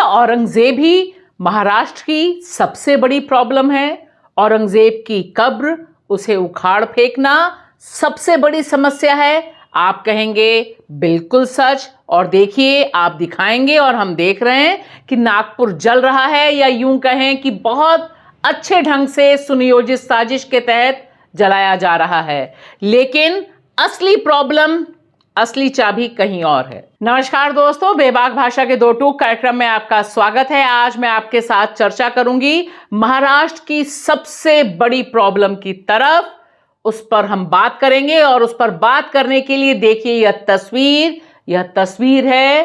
औरंगजेब ही महाराष्ट्र की सबसे बड़ी प्रॉब्लम है? औरंगजेब की कब्र, उसे उखाड़ फेंकना सबसे बड़ी समस्या है? आप कहेंगे बिल्कुल सच, और देखिए आप दिखाएंगे और हम देख रहे हैं कि नागपुर जल रहा है, या यूं कहें कि बहुत अच्छे ढंग से सुनियोजित साजिश के तहत जलाया जा रहा है। लेकिन असली प्रॉब्लम, असली चाबी कहीं और है। नमस्कार दोस्तों, बेबाक भाषा के दो टूक कार्यक्रम में आपका स्वागत है। आज मैं आपके साथ चर्चा करूंगी महाराष्ट्र की सबसे बड़ी प्रॉब्लम की तरफ। उस पर हम बात करेंगे, और उस पर बात करने के लिए देखिए यह तस्वीर है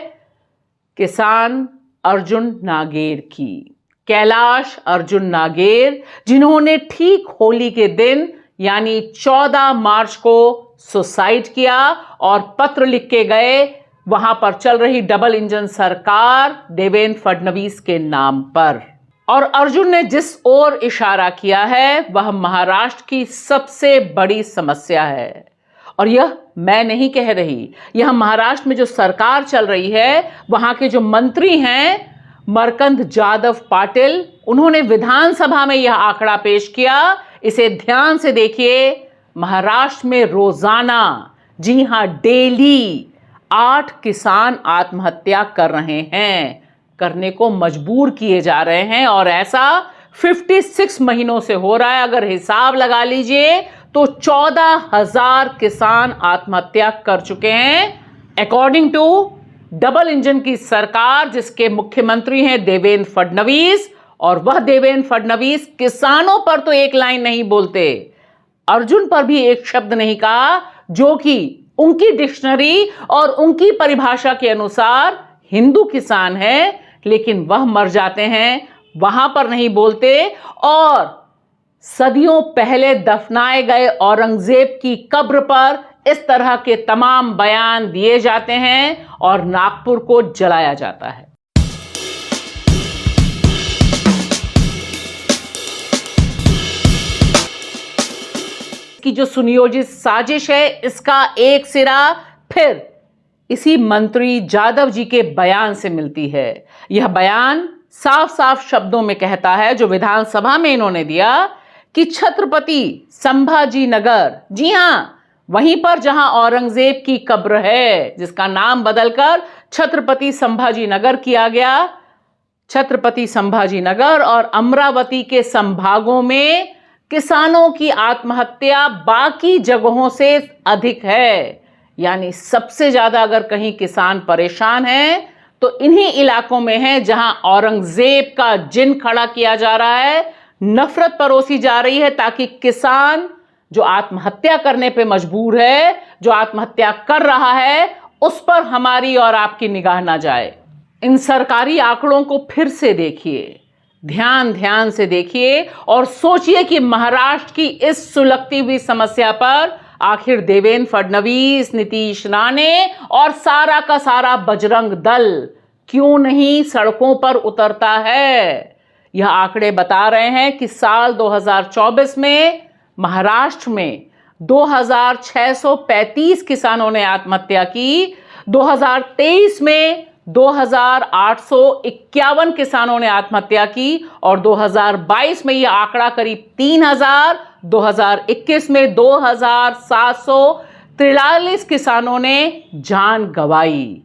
किसान अर्जुन नागेर की। कैलाश अर्जुन नागेर, जिन्होंने ठीक होली के दिन यानी 14 मार्च को सुसाइड किया और पत्र लिख के गए वहां पर चल रही डबल इंजन सरकार देवेंद्र फडणवीस के नाम पर। और अर्जुन ने जिस ओर इशारा किया है वह महाराष्ट्र की सबसे बड़ी समस्या है। और यह मैं नहीं कह रही, यह महाराष्ट्र में जो सरकार चल रही है, वहां के जो मंत्री हैं मरकंद जाधव पाटिल, उन्होंने विधानसभा में यह आंकड़ा पेश किया। इसे ध्यान से देखिए। महाराष्ट्र में रोजाना, जी हां डेली, 8 किसान आत्महत्या कर रहे हैं, करने को मजबूर किए जा रहे हैं, और ऐसा 56 महीनों से हो रहा है। अगर हिसाब लगा लीजिए तो 14,000 किसान आत्महत्या कर चुके हैं, अकॉर्डिंग टू डबल इंजन की सरकार, जिसके मुख्यमंत्री हैं देवेंद्र फडणवीस। और वह देवेंद्र फडणवीस किसानों पर तो एक लाइन नहीं बोलते, अर्जुन पर भी एक शब्द नहीं कहा, जो कि उनकी डिक्शनरी और उनकी परिभाषा के अनुसार हिंदू किसान है, लेकिन वह मर जाते हैं, वहां पर नहीं बोलते। और सदियों पहले दफनाए गए औरंगजेब की कब्र पर इस तरह के तमाम बयान दिए जाते हैं और नागपुर को जलाया जाता है। की जो सुनियोजित साजिश है, इसका एक सिरा फिर इसी मंत्री जाधव जी के बयान से मिलती है। यह बयान साफ साफ शब्दों में कहता है, जो विधानसभा में इन्होंने दिया, कि छत्रपति संभाजी नगर, जी हां वहीं पर जहां औरंगजेब की कब्र है, जिसका नाम बदलकर छत्रपति संभाजी नगर किया गया, छत्रपति संभाजी नगर और अमरावती के संभागों में किसानों की आत्महत्या बाकी जगहों से अधिक है। यानी सबसे ज्यादा अगर कहीं किसान परेशान हैं तो इन्हीं इलाकों में है, जहां औरंगजेब का जिन खड़ा किया जा रहा है, नफरत परोसी जा रही है, ताकि किसान जो आत्महत्या करने पे मजबूर है, जो आत्महत्या कर रहा है, उस पर हमारी और आपकी निगाह ना जाए। इन सरकारी आंकड़ों को फिर से देखिए, ध्यान से देखिए, और सोचिए कि महाराष्ट्र की इस सुलगती हुई समस्या पर आखिर देवेंद्र फडणवीस, नीतीश राणे और सारा का सारा बजरंग दल क्यों नहीं सड़कों पर उतरता है। यह आंकड़े बता रहे हैं कि साल 2024 में महाराष्ट्र में 2635 किसानों ने आत्महत्या की, 2023 में 2851 किसानों ने आत्महत्या की, और 2022 में यह आंकड़ा करीब 3000, 2021 में 2743 किसानों ने जान गंवाई।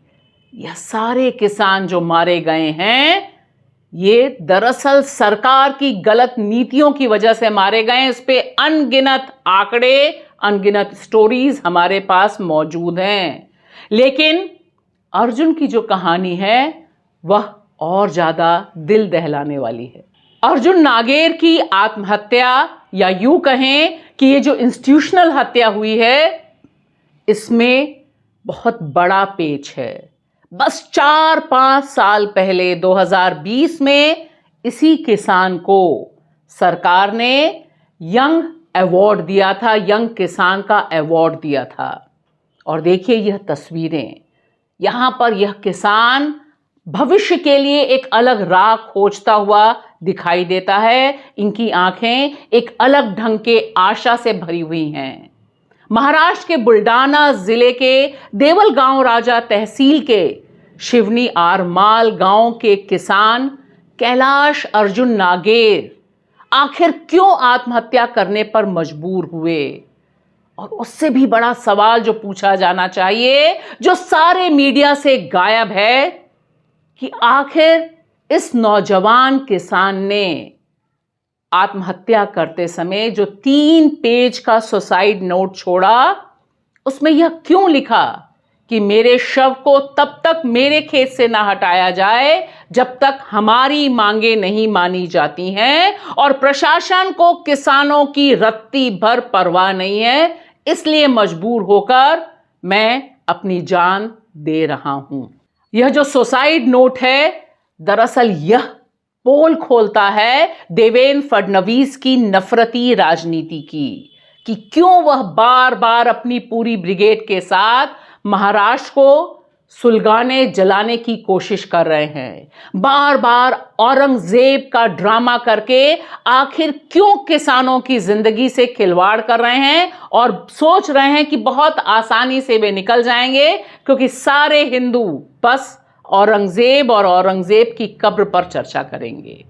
यह सारे किसान जो मारे गए हैं, ये दरअसल सरकार की गलत नीतियों की वजह से मारे गए हैं। इस पे अनगिनत आंकड़े, अनगिनत स्टोरीज हमारे पास मौजूद हैं। लेकिन अर्जुन की जो कहानी है वह और ज्यादा दिल दहलाने वाली है। अर्जुन नागेर की आत्महत्या, या यूं कहें कि ये जो इंस्टीट्यूशनल हत्या हुई है, इसमें बहुत बड़ा पेच है। बस 4-5 साल पहले 2020 में इसी किसान को सरकार ने यंग अवार्ड दिया था, यंग किसान का अवार्ड दिया था। और देखिए यह तस्वीरें, यहां पर यह किसान भविष्य के लिए एक अलग राह खोजता हुआ दिखाई देता है। इनकी आंखें एक अलग ढंग के आशा से भरी हुई हैं। महाराष्ट्र के बुल्डाना जिले के देवलगांव राजा तहसील के शिवनी आरमाल गांव के किसान कैलाश अर्जुन नागेर आखिर क्यों आत्महत्या करने पर मजबूर हुए? और उससे भी बड़ा सवाल जो पूछा जाना चाहिए, जो सारे मीडिया से गायब है, कि आखिर इस नौजवान किसान ने आत्महत्या करते समय जो 3 पेज का सुसाइड नोट छोड़ा, उसमें यह क्यों लिखा कि मेरे शव को तब तक मेरे खेत से ना हटाया जाए जब तक हमारी मांगे नहीं मानी जाती हैं, और प्रशासन को किसानों की रत्ती भर परवाह नहीं है, इसलिए मजबूर होकर मैं अपनी जान दे रहा हूं। यह जो सुसाइड नोट है, दरअसल यह पोल खोलता है देवेंद्र फडणवीस की नफरती राजनीति की, कि क्यों वह बार बार अपनी पूरी ब्रिगेड के साथ महाराष्ट्र को सुलगाने जलाने की कोशिश कर रहे हैं, बार बार औरंगजेब का ड्रामा करके आखिर क्यों किसानों की जिंदगी से खिलवाड़ कर रहे हैं और सोच रहे हैं कि बहुत आसानी से वे निकल जाएंगे, क्योंकि सारे हिंदू बस औरंगजेब और औरंगजेब की कब्र पर चर्चा करेंगे।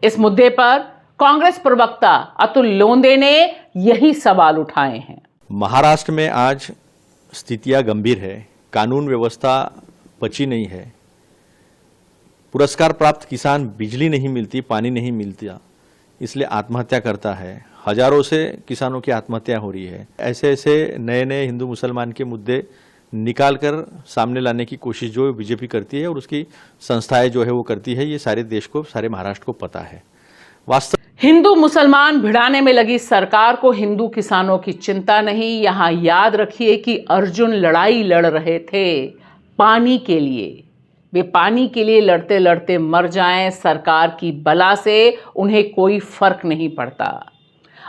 इस मुद्दे पर कांग्रेस प्रवक्ता अतुल लोंदे ने यही सवाल उठाए हैं। महाराष्ट्र में आज स्थितियां गंभीर है, कानून व्यवस्था बची नहीं है, पुरस्कार प्राप्त किसान बिजली नहीं मिलती, पानी नहीं मिलता, इसलिए आत्महत्या करता है। हजारों से किसानों की आत्महत्या हो रही है। ऐसे ऐसे नए नए हिंदू मुसलमान के मुद्दे निकालकर सामने लाने की कोशिश जो बीजेपी करती है और उसकी संस्थाएं जो है वो करती है, ये सारे देश को, सारे महाराष्ट्र को पता है। वास्तव हिंदू मुसलमान भिड़ाने में लगी सरकार को हिंदू किसानों की चिंता नहीं। यहां याद रखिए कि अर्जुन लड़ाई लड़ रहे थे पानी के लिए। वे पानी के लिए लड़ते लड़ते मर जाएं, सरकार की बला से उन्हें कोई फर्क नहीं पड़ता।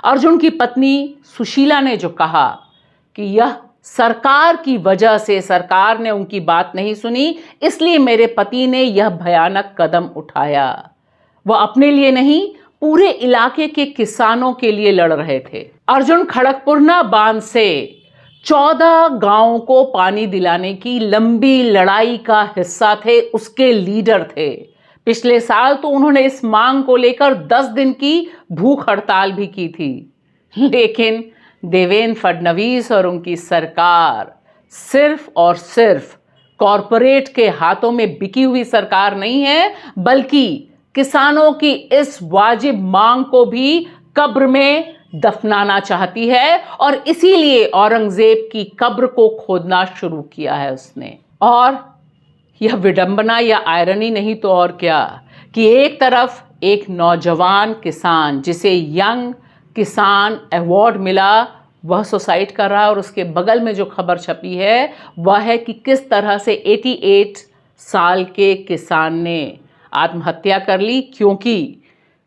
अर्जुन की पत्नी सुशीला ने जो कहा कि यह सरकार की वजह से, सरकार ने उनकी बात नहीं सुनी, इसलिए मेरे पति ने यह भयानक कदम उठाया। वह अपने लिए नहीं, पूरे इलाके के किसानों के लिए लड़ रहे थे। अर्जुन खड़गपुरना बांध से 14 गांवों को पानी दिलाने की लंबी लड़ाई का हिस्सा थे, उसके लीडर थे। पिछले साल तो उन्होंने इस मांग को लेकर 10 दिन की भूख हड़ताल भी की थी। लेकिन देवेंद्र फडणवीस और उनकी सरकार सिर्फ और सिर्फ कॉरपोरेट के हाथों में बिकी हुई सरकार नहीं है, बल्कि किसानों की इस वाजिब मांग को भी कब्र में दफनाना चाहती है, और इसीलिए औरंगजेब की कब्र को खोदना शुरू किया है उसने। और यह विडंबना या आयरनी नहीं तो और क्या, कि एक तरफ एक नौजवान किसान जिसे यंग किसान अवार्ड मिला, वह सुसाइड कर रहा है, और उसके बगल में जो खबर छपी है वह है कि किस तरह से 88 साल के किसान ने आत्महत्या कर ली, क्योंकि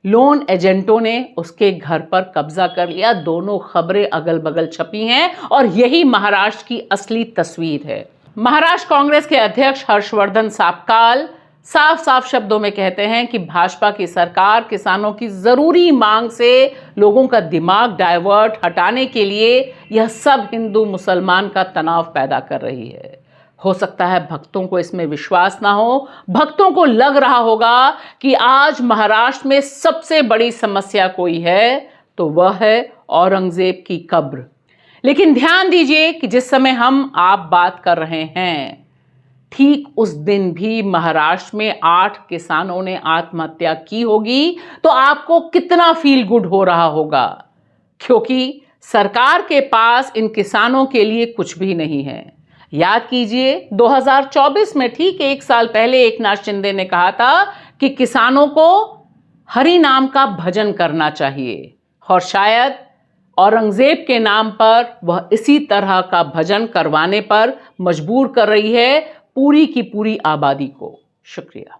लोन एजेंटों ने उसके घर पर कब्जा कर लिया। दोनों खबरें अगल बगल छपी हैं, और यही महाराष्ट्र की असली तस्वीर है। महाराष्ट्र कांग्रेस के अध्यक्ष हर्षवर्धन सापकाल साफ साफ शब्दों में कहते हैं कि भाजपा की सरकार किसानों की जरूरी मांग से लोगों का दिमाग डाइवर्ट हटाने के लिए यह सब हिंदू मुसलमान का तनाव पैदा कर रही है। हो सकता है भक्तों को इसमें विश्वास ना हो, भक्तों को लग रहा होगा कि आज महाराष्ट्र में सबसे बड़ी समस्या कोई है तो वह है औरंगजेब की कब्र। लेकिन ध्यान दीजिए कि जिस समय हम आप बात कर रहे हैं, ठीक उस दिन भी महाराष्ट्र में 8 किसानों ने आत्महत्या की होगी, तो आपको कितना फील गुड हो रहा होगा, क्योंकि सरकार के पास इन किसानों के लिए कुछ भी नहीं है। याद कीजिए 2024 में ठीक 1 साल पहले एकनाथ शिंदे ने कहा था कि किसानों को हरि नाम का भजन करना चाहिए, और शायद औरंगजेब के नाम पर वह इसी तरह का भजन करवाने पर मजबूर कर रही है पूरी की पूरी आबादी को। शुक्रिया।